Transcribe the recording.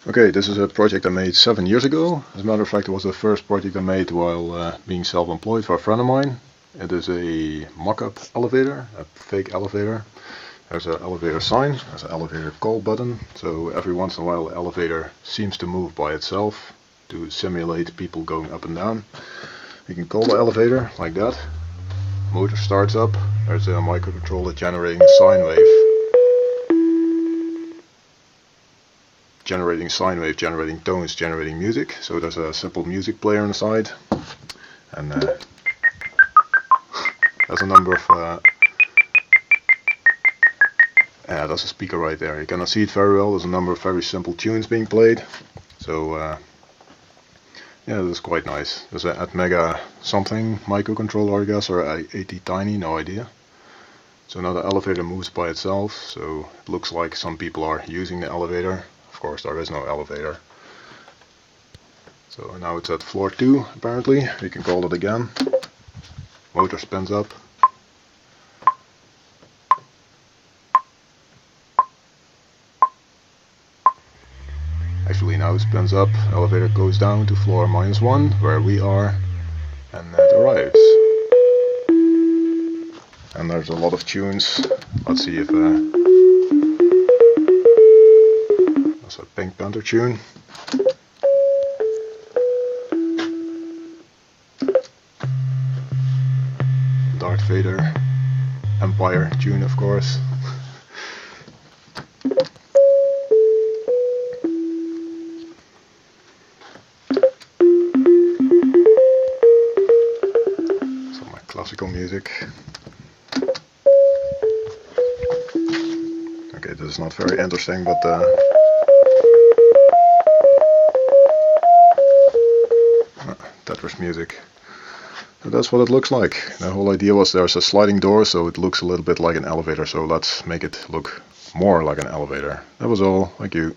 Okay, this is a project I made 7 years ago. As a matter of fact, it was the first project I made while being self-employed for a friend of mine. It is a mock-up elevator, a fake elevator. There's an elevator sign, there's an elevator call button, so every once in a while the elevator seems to move by itself to simulate people going up and down. You can call the elevator like that. Motor starts up, there's a microcontroller generating a sine wave. Generating tones, generating music. So there's a simple music player on the side, and there's a number of there's a speaker right there. You cannot see it very well. There's a number of very simple tunes being played. So yeah, this is quite nice. There's an Atmel something microcontroller, I guess, or AT Tiny, no idea. So now the elevator moves by itself. So it looks like some people are using the elevator. Of course, there is no elevator. So now it's at floor 2, apparently. We can call it again. Motor spins up. Actually, now it spins up. Elevator goes down to floor -1, where we are, and it arrives. And there's a lot of tunes. Let's see if that's a Pink Panther tune. Darth Vader Empire tune, of course. Some my classical music. Okay, this is not very interesting, but Tetris music. So that's what it looks like. The whole idea was there's a sliding door, so it looks a little bit like an elevator. So let's make it look more like an elevator. That was all. Thank you.